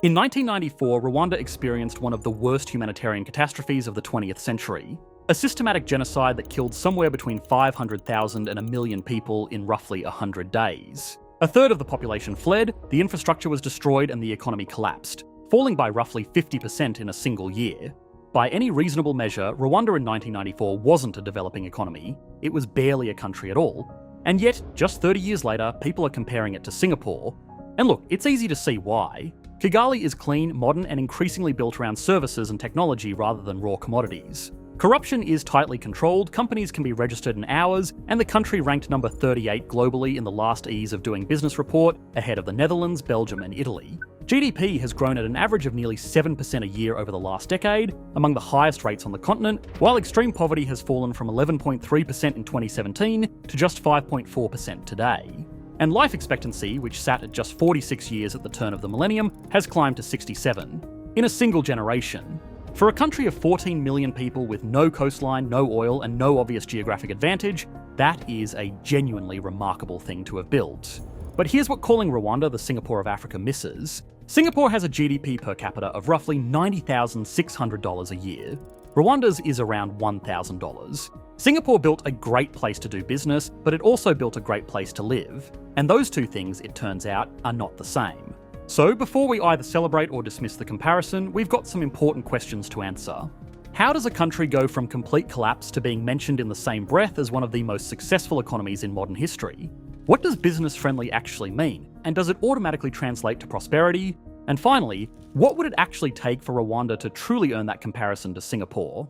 In 1994, Rwanda experienced one of the worst humanitarian catastrophes of the 20th century. A systematic genocide that killed somewhere between 500,000 and 1 million people in roughly 100 days. A third of the population fled, the infrastructure was destroyed and the economy collapsed, falling by roughly 50% in a single year. By any reasonable measure, Rwanda in 1994 wasn't a developing economy. It was barely a country at all. And yet, just 30 years later, people are comparing it to Singapore. And look, it's easy to see why. Kigali is clean, modern, and increasingly built around services and technology rather than raw commodities. Corruption is tightly controlled, companies can be registered in hours, and the country ranked number 38 globally in the last Ease of Doing Business report, ahead of the Netherlands, Belgium, and Italy. GDP has grown at an average of nearly 7% a year over the last decade, among the highest rates on the continent, while extreme poverty has fallen from 11.3% in 2017 to just 5.4% today. And life expectancy, which sat at just 46 years at the turn of the millennium, has climbed to 67, in a single generation. For a country of 14 million people with no coastline, no oil, and no obvious geographic advantage, that is a genuinely remarkable thing to have built. But here's what calling Rwanda the Singapore of Africa misses. Singapore has a GDP per capita of roughly $90,600 a year. Rwanda's is around $1,000. Singapore built a great place to do business, but it also built a great place to live. And those two things, it turns out, are not the same. So before we either celebrate or dismiss the comparison, we've got some important questions to answer. How does a country go from complete collapse to being mentioned in the same breath as one of the most successful economies in modern history? What does business-friendly actually mean? And does it automatically translate to prosperity? And finally, what would it actually take for Rwanda to truly earn that comparison to Singapore?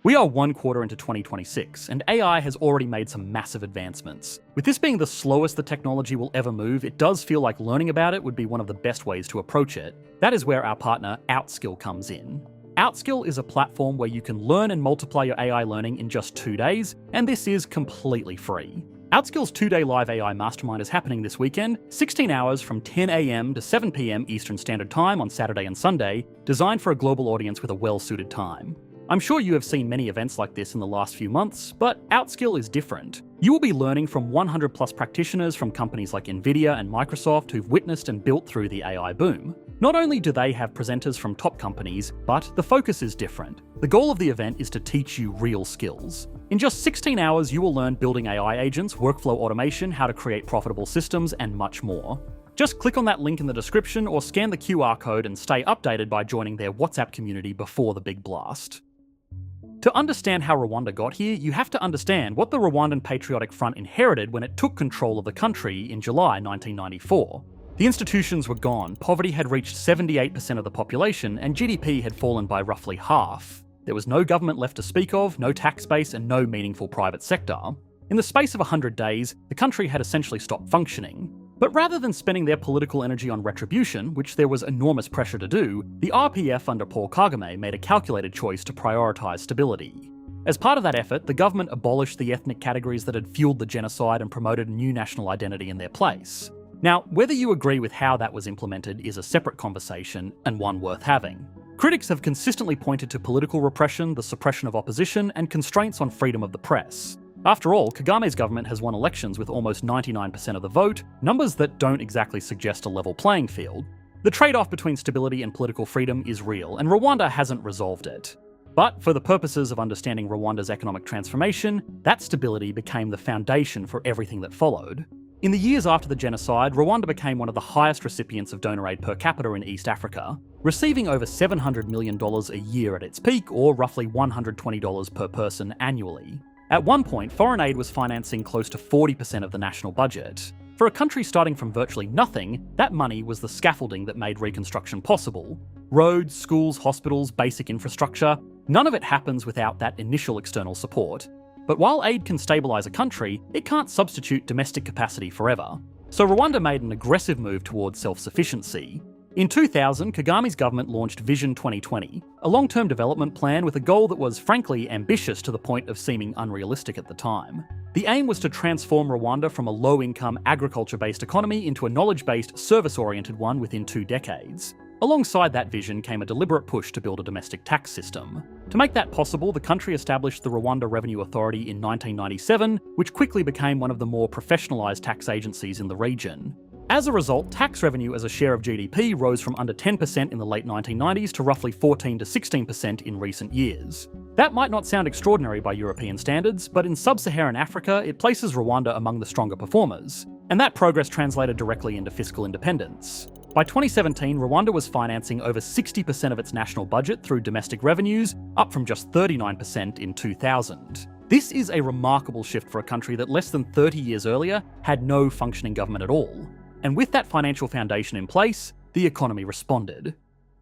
We are 1 quarter into 2026, and AI has already made some massive advancements. With this being the slowest the technology will ever move, it does feel like learning about it would be one of the best ways to approach it. That is where our partner Outskill comes in. Outskill is a platform where you can learn and multiply your AI learning in just 2 days, and this is completely free. Outskill's 2-day live AI mastermind is happening this weekend, 16 hours from 10 AM to 7 PM Eastern Standard Time on Saturday and Sunday, designed for a global audience with a well-suited time. I'm sure you have seen many events like this in the last few months, but Outskill is different. You will be learning from 100 plus practitioners from companies like Nvidia and Microsoft who've witnessed and built through the AI boom. Not only do they have presenters from top companies, but the focus is different. The goal of the event is to teach you real skills. In just 16 hours, you will learn building AI agents, workflow automation, how to create profitable systems, and much more. Just click on that link in the description or scan the QR code and stay updated by joining their WhatsApp community before the big blast. To understand how Rwanda got here, you have to understand what the Rwandan Patriotic Front inherited when it took control of the country in July 1994. The institutions were gone, poverty had reached 78% of the population, and GDP had fallen by roughly half. There was no government left to speak of, no tax base, and no meaningful private sector. In the space of 100 days, the country had essentially stopped functioning. But rather than spending their political energy on retribution, which there was enormous pressure to do, the RPF under Paul Kagame made a calculated choice to prioritise stability. As part of that effort, the government abolished the ethnic categories that had fueled the genocide and promoted a new national identity in their place. Now, whether you agree with how that was implemented is a separate conversation, and one worth having. Critics have consistently pointed to political repression, the suppression of opposition, and constraints on freedom of the press. After all, Kagame's government has won elections with almost 99% of the vote, numbers that don't exactly suggest a level playing field. The trade-off between stability and political freedom is real, and Rwanda hasn't resolved it. But for the purposes of understanding Rwanda's economic transformation, that stability became the foundation for everything that followed. In the years after the genocide, Rwanda became one of the highest recipients of donor aid per capita in East Africa, receiving over $700 million a year at its peak, or roughly $120 per person annually. At one point, foreign aid was financing close to 40% of the national budget. For a country starting from virtually nothing, that money was the scaffolding that made reconstruction possible. Roads, schools, hospitals, basic infrastructure, none of it happens without that initial external support. But while aid can stabilise a country, it can't substitute domestic capacity forever. So Rwanda made an aggressive move towards self-sufficiency. In 2000, Kagame's government launched Vision 2020, a long-term development plan with a goal that was frankly ambitious to the point of seeming unrealistic at the time. The aim was to transform Rwanda from a low-income, agriculture-based economy into a knowledge-based, service-oriented one within 2 decades. Alongside that vision came a deliberate push to build a domestic tax system. To make that possible, the country established the Rwanda Revenue Authority in 1997, which quickly became one of the more professionalised tax agencies in the region. As a result, tax revenue as a share of GDP rose from under 10% in the late 1990s to roughly 14 to 16% in recent years. That might not sound extraordinary by European standards, but in sub-Saharan Africa, it places Rwanda among the stronger performers, and that progress translated directly into fiscal independence. By 2017, Rwanda was financing over 60% of its national budget through domestic revenues, up from just 39% in 2000. This is a remarkable shift for a country that less than 30 years earlier had no functioning government at all. And with that financial foundation in place, the economy responded.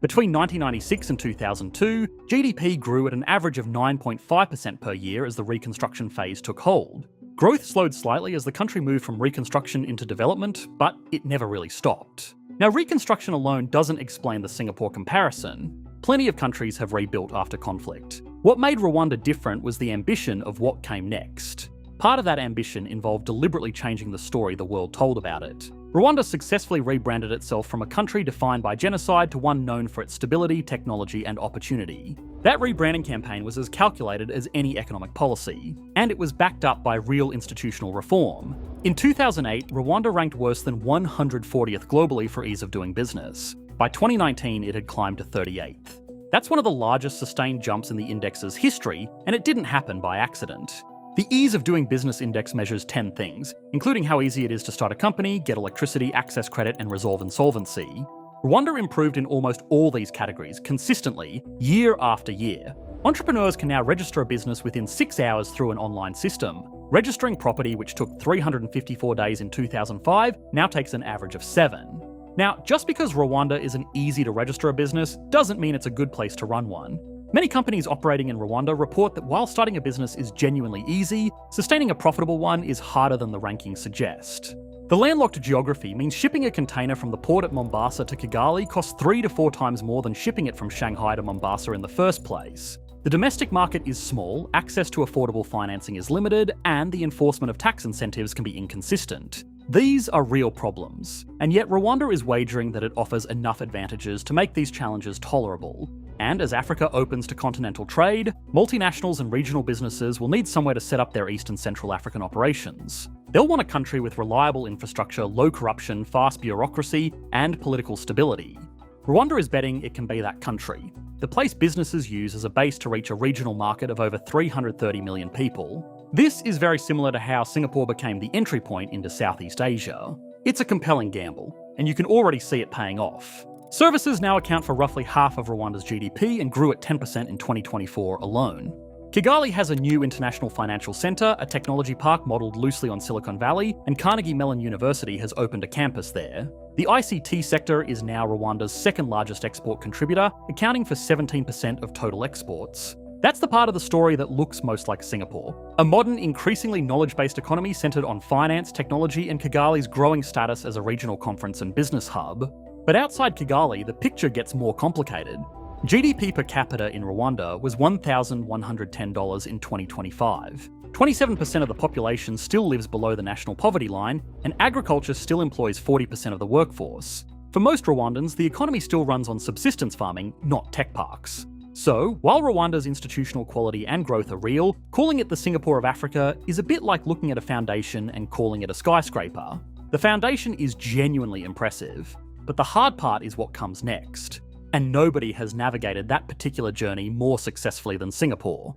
Between 1996 and 2002, GDP grew at an average of 9.5% per year as the reconstruction phase took hold. Growth slowed slightly as the country moved from reconstruction into development, but it never really stopped. Now, reconstruction alone doesn't explain the Singapore comparison. Plenty of countries have rebuilt after conflict. What made Rwanda different was the ambition of what came next. Part of that ambition involved deliberately changing the story the world told about it. Rwanda successfully rebranded itself from a country defined by genocide to one known for its stability, technology, and opportunity. That rebranding campaign was as calculated as any economic policy, and it was backed up by real institutional reform. In 2008, Rwanda ranked worse than 140th globally for ease of doing business. By 2019, it had climbed to 38th. That's one of the largest sustained jumps in the index's history, and it didn't happen by accident. The Ease of Doing Business Index measures 10 things, including how easy it is to start a company, get electricity, access credit, and resolve insolvency. Rwanda improved in almost all these categories consistently, year after year. Entrepreneurs can now register a business within 6 hours through an online system. Registering property, which took 354 days in 2005, now takes an average of 7. Now, just because Rwanda isn't easy to register a business doesn't mean it's a good place to run one. Many companies operating in Rwanda report that while starting a business is genuinely easy, sustaining a profitable one is harder than the rankings suggest. The landlocked geography means shipping a container from the port at Mombasa to Kigali costs 3 to 4 times more than shipping it from Shanghai to Mombasa in the first place. The domestic market is small, access to affordable financing is limited, and the enforcement of tax incentives can be inconsistent. These are real problems, and yet Rwanda is wagering that it offers enough advantages to make these challenges tolerable. And as Africa opens to continental trade, multinationals and regional businesses will need somewhere to set up their East and Central African operations. They'll want a country with reliable infrastructure, low corruption, fast bureaucracy, and political stability. Rwanda is betting it can be that country, the place businesses use as a base to reach a regional market of over 330 million people. This is very similar to how Singapore became the entry point into Southeast Asia. It's a compelling gamble, and you can already see it paying off. Services now account for roughly half of Rwanda's GDP and grew at 10% in 2024 alone. Kigali has a new international financial centre, a technology park modelled loosely on Silicon Valley, and Carnegie Mellon University has opened a campus there. The ICT sector is now Rwanda's second largest export contributor, accounting for 17% of total exports. That's the part of the story that looks most like Singapore. A modern, increasingly knowledge-based economy centred on finance, technology, and Kigali's growing status as a regional conference and business hub. But outside Kigali, the picture gets more complicated. GDP per capita in Rwanda was $1,110 in 2025. 27% of the population still lives below the national poverty line, and agriculture still employs 40% of the workforce. For most Rwandans, the economy still runs on subsistence farming, not tech parks. So, while Rwanda's institutional quality and growth are real, calling it the Singapore of Africa is a bit like looking at a foundation and calling it a skyscraper. The foundation is genuinely impressive, but the hard part is what comes next. And nobody has navigated that particular journey more successfully than Singapore.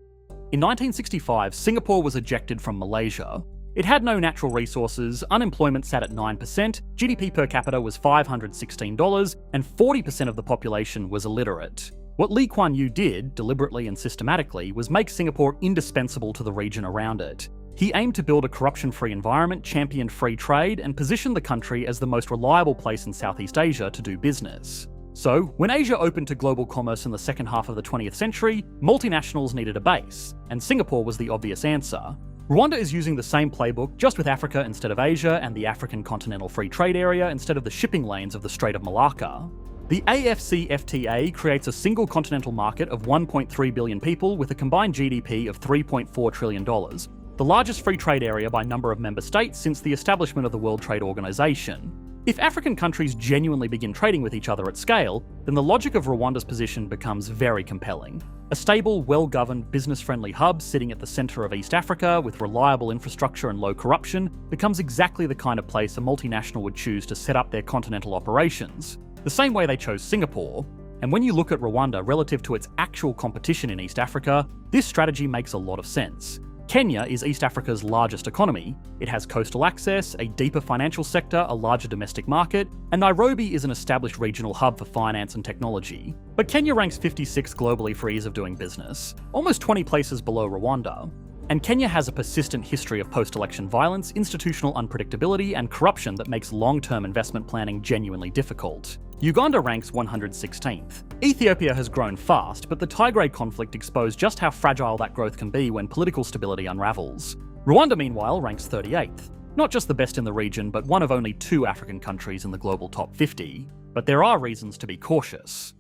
In 1965, Singapore was ejected from Malaysia. It had no natural resources, unemployment sat at 9%, GDP per capita was $516, and 40% of the population was illiterate. What Lee Kuan Yew did, deliberately and systematically, was make Singapore indispensable to the region around it. He aimed to build a corruption-free environment, championed free trade, and positioned the country as the most reliable place in Southeast Asia to do business. So, when Asia opened to global commerce in the second half of the 20th century, multinationals needed a base, and Singapore was the obvious answer. Rwanda is using the same playbook, just with Africa instead of Asia and the African Continental Free Trade Area instead of the shipping lanes of the Strait of Malacca. The AFCFTA creates a single continental market of 1.3 billion people with a combined GDP of $3.4 trillion, the largest free trade area by number of member states since the establishment of the World Trade Organization. If African countries genuinely begin trading with each other at scale, then the logic of Rwanda's position becomes very compelling. A stable, well-governed, business-friendly hub sitting at the centre of East Africa with reliable infrastructure and low corruption becomes exactly the kind of place a multinational would choose to set up their continental operations, the same way they chose Singapore. And when you look at Rwanda relative to its actual competition in East Africa, this strategy makes a lot of sense. Kenya is East Africa's largest economy. It has coastal access, a deeper financial sector, a larger domestic market, and Nairobi is an established regional hub for finance and technology. But Kenya ranks 56th globally for ease of doing business, almost 20 places below Rwanda. And Kenya has a persistent history of post-election violence, institutional unpredictability, and corruption that makes long-term investment planning genuinely difficult. Uganda ranks 116th. Ethiopia has grown fast, but the Tigray conflict exposed just how fragile that growth can be when political stability unravels. Rwanda, meanwhile, ranks 38th. Not just the best in the region, but one of only 2 African countries in the global top 50. But there are reasons to be cautious.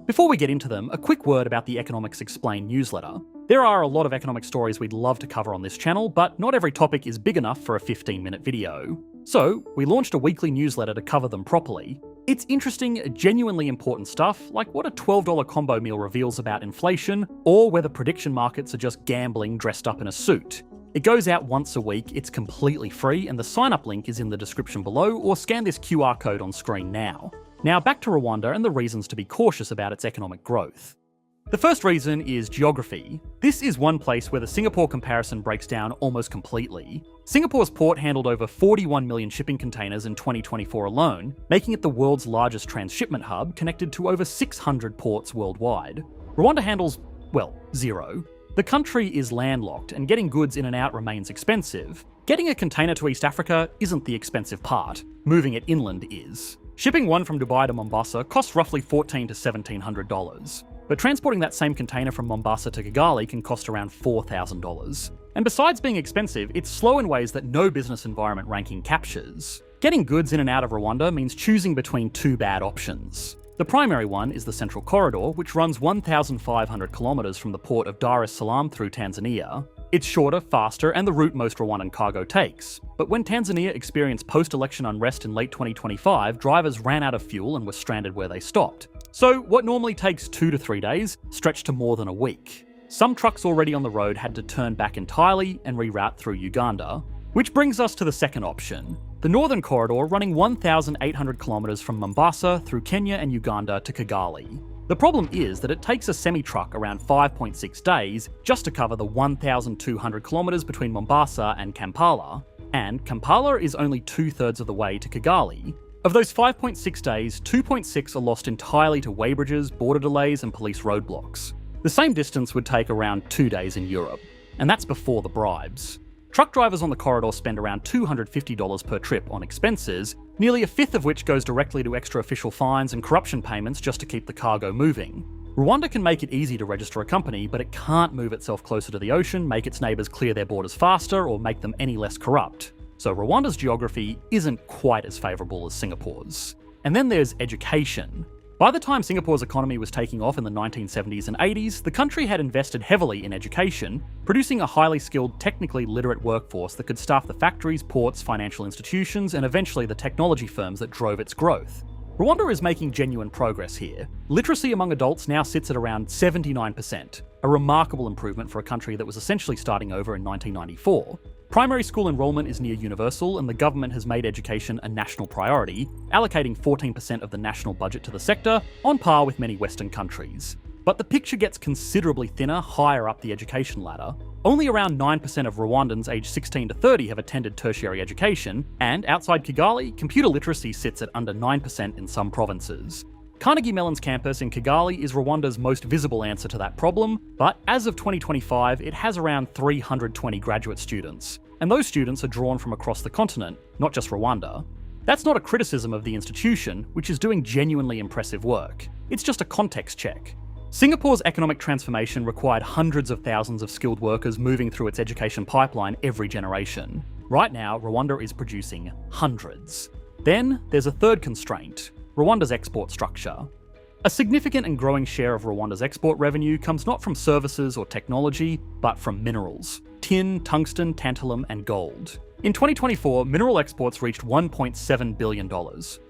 Before we get into them, a quick word about the Economics Explained newsletter. There are a lot of economic stories we'd love to cover on this channel, but not every topic is big enough for a 15-minute video. So, we launched a weekly newsletter to cover them properly. It's interesting, genuinely important stuff, like what a $12 combo meal reveals about inflation, or whether prediction markets are just gambling dressed up in a suit. It goes out once a week, it's completely free, and the sign-up link is in the description below, or scan this QR code on screen now. Now back to Rwanda and the reasons to be cautious about its economic growth. The first reason is geography. This is one place where the Singapore comparison breaks down almost completely. Singapore's port handled over 41 million shipping containers in 2024 alone, making it the world's largest transshipment hub, connected to over 600 ports worldwide. Rwanda handles, well, 0. The country is landlocked, and getting goods in and out remains expensive. Getting a container to East Africa isn't the expensive part. Moving it inland is. Shipping one from Dubai to Mombasa costs roughly $1,400 to $1,700. But transporting that same container from Mombasa to Kigali can cost around $4,000. And besides being expensive, it's slow in ways that no business environment ranking captures. Getting goods in and out of Rwanda means choosing between 2 bad options. The primary one is the Central Corridor, which runs 1,500 kilometers from the port of Dar es Salaam through Tanzania. It's shorter, faster, and the route most Rwandan cargo takes. But when Tanzania experienced post-election unrest in late 2025, drivers ran out of fuel and were stranded where they stopped. So what normally takes 2 to 3 days stretched to more than a week. Some trucks already on the road had to turn back entirely and reroute through Uganda. Which brings us to the second option. The Northern Corridor running 1,800 kilometers from Mombasa through Kenya and Uganda to Kigali. The problem is that it takes a semi-truck around 5.6 days just to cover the 1,200 kilometers between Mombasa and Kampala, and Kampala is only 2/3 of the way to Kigali. Of those 5.6 days, 2.6 are lost entirely to weighbridges, border delays, and police roadblocks. The same distance would take around 2 days in Europe, and that's before the bribes. Truck drivers on the corridor spend around $250 per trip on expenses, nearly a fifth of which goes directly to extra official fines and corruption payments just to keep the cargo moving. Rwanda can make it easy to register a company, but it can't move itself closer to the ocean, make its neighbours clear their borders faster, or make them any less corrupt. So Rwanda's geography isn't quite as favourable as Singapore's. And then there's education. By the time Singapore's economy was taking off in the 1970s and 80s, the country had invested heavily in education, producing a highly skilled, technically literate workforce that could staff the factories, ports, financial institutions, and eventually the technology firms that drove its growth. Rwanda is making genuine progress here. Literacy among adults now sits at around 79%, a remarkable improvement for a country that was essentially starting over in 1994. Primary school enrolment is near universal, and the government has made education a national priority, allocating 14% of the national budget to the sector, on par with many Western countries. But the picture gets considerably thinner higher up the education ladder. Only around 9% of Rwandans aged 16 to 30 have attended tertiary education, and outside Kigali, computer literacy sits at under 9% in some provinces. Carnegie Mellon's campus in Kigali is Rwanda's most visible answer to that problem, but as of 2025, it has around 320 graduate students, and those students are drawn from across the continent, not just Rwanda. That's not a criticism of the institution, which is doing genuinely impressive work. It's just a context check. Singapore's economic transformation required hundreds of thousands of skilled workers moving through its education pipeline every generation. Right now, Rwanda is producing hundreds. Then there's a third constraint: Rwanda's export structure. A significant and growing share of Rwanda's export revenue comes not from services or technology, but from minerals: tin, tungsten, tantalum, and gold. In 2024, mineral exports reached $1.7 billion,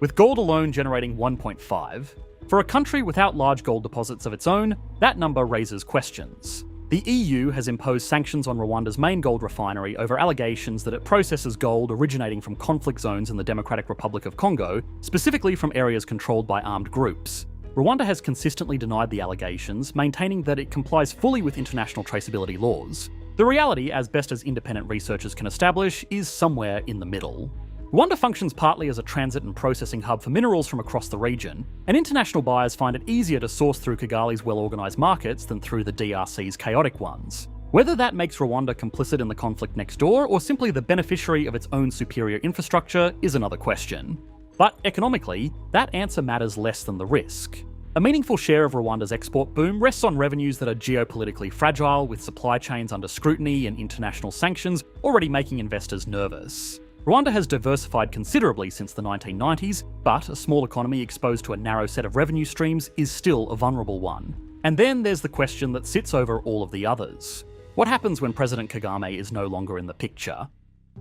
with gold alone generating $1.5. For a country without large gold deposits of its own, that number raises questions. The EU has imposed sanctions on Rwanda's main gold refinery over allegations that it processes gold originating from conflict zones in the Democratic Republic of Congo, specifically from areas controlled by armed groups. Rwanda has consistently denied the allegations, maintaining that it complies fully with international traceability laws. The reality, as best as independent researchers can establish, is somewhere in the middle. Rwanda functions partly as a transit and processing hub for minerals from across the region, and international buyers find it easier to source through Kigali's well-organised markets than through the DRC's chaotic ones. Whether that makes Rwanda complicit in the conflict next door, or simply the beneficiary of its own superior infrastructure, is another question. But economically, that answer matters less than the risk. A meaningful share of Rwanda's export boom rests on revenues that are geopolitically fragile, with supply chains under scrutiny and international sanctions already making investors nervous. Rwanda has diversified considerably since the 1990s, but a small economy exposed to a narrow set of revenue streams is still a vulnerable one. And then there's the question that sits over all of the others. What happens when President Kagame is no longer in the picture?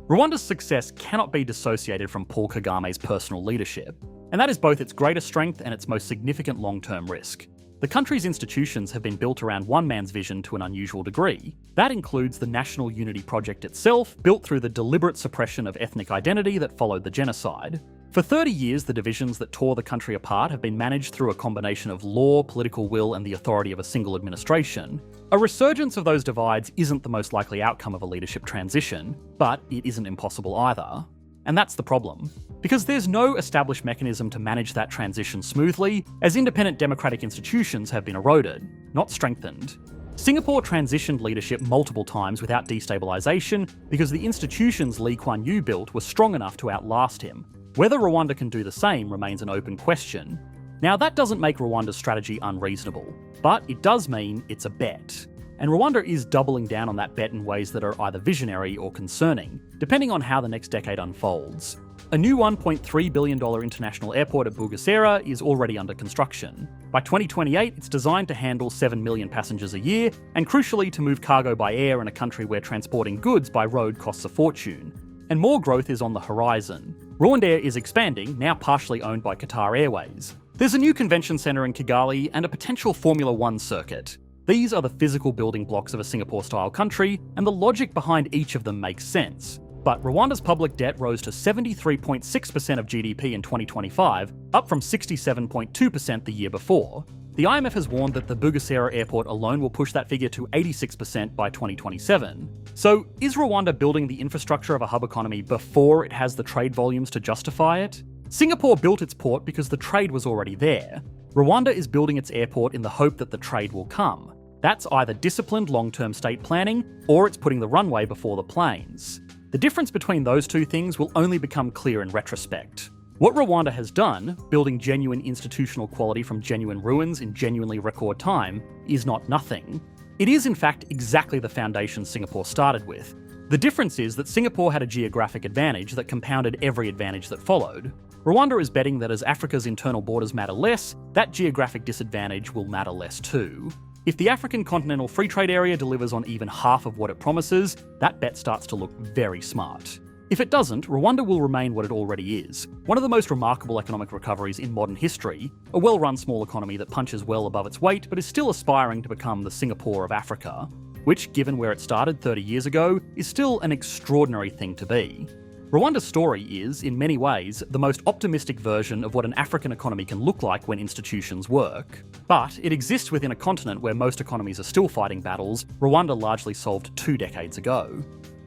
Rwanda's success cannot be dissociated from Paul Kagame's personal leadership, and that is both its greatest strength and its most significant long-term risk. The country's institutions have been built around one man's vision to an unusual degree. That includes the National Unity Project itself, built through the deliberate suppression of ethnic identity that followed the genocide. For 30 years, the divisions that tore the country apart have been managed through a combination of law, political will, and the authority of a single administration. A resurgence of those divides isn't the most likely outcome of a leadership transition, but it isn't impossible either. And that's the problem. Because there's no established mechanism to manage that transition smoothly, as independent democratic institutions have been eroded, not strengthened. Singapore transitioned leadership multiple times without destabilisation because the institutions Lee Kuan Yew built were strong enough to outlast him. Whether Rwanda can do the same remains an open question. Now, that doesn't make Rwanda's strategy unreasonable, but it does mean it's a bet. And Rwanda is doubling down on that bet in ways that are either visionary or concerning, depending on how the next decade unfolds. A new $1.3 billion international airport at Bugesera is already under construction. By 2028, it's designed to handle 7 million passengers a year, and crucially to move cargo by air in a country where transporting goods by road costs a fortune. And more growth is on the horizon. Rwandair is expanding, now partially owned by Qatar Airways. There's a new convention centre in Kigali and a potential Formula One circuit. These are the physical building blocks of a Singapore-style country, and the logic behind each of them makes sense. But Rwanda's public debt rose to 73.6% of GDP in 2025, up from 67.2% the year before. The IMF has warned that the Bugesera airport alone will push that figure to 86% by 2027. So, is Rwanda building the infrastructure of a hub economy before it has the trade volumes to justify it? Singapore built its port because the trade was already there. Rwanda is building its airport in the hope that the trade will come. That's either disciplined long-term state planning, or it's putting the runway before the planes. The difference between those two things will only become clear in retrospect. What Rwanda has done, building genuine institutional quality from genuine ruins in genuinely record time, is not nothing. It is in fact exactly the foundation Singapore started with. The difference is that Singapore had a geographic advantage that compounded every advantage that followed. Rwanda is betting that as Africa's internal borders matter less, that geographic disadvantage will matter less too. If the African Continental Free Trade Area delivers on even half of what it promises, that bet starts to look very smart. If it doesn't, Rwanda will remain what it already is, one of the most remarkable economic recoveries in modern history, a well-run small economy that punches well above its weight but is still aspiring to become the Singapore of Africa, which, given where it started 30 years ago, is still an extraordinary thing to be. Rwanda's story is, in many ways, the most optimistic version of what an African economy can look like when institutions work. But it exists within a continent where most economies are still fighting battles Rwanda largely solved 2 decades ago.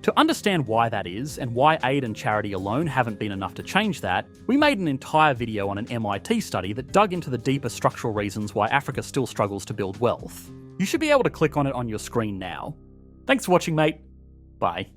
To understand why that is, and why aid and charity alone haven't been enough to change that, we made an entire video on an MIT study that dug into the deeper structural reasons why Africa still struggles to build wealth. You should be able to click on it on your screen now. Thanks for watching, mate. Bye.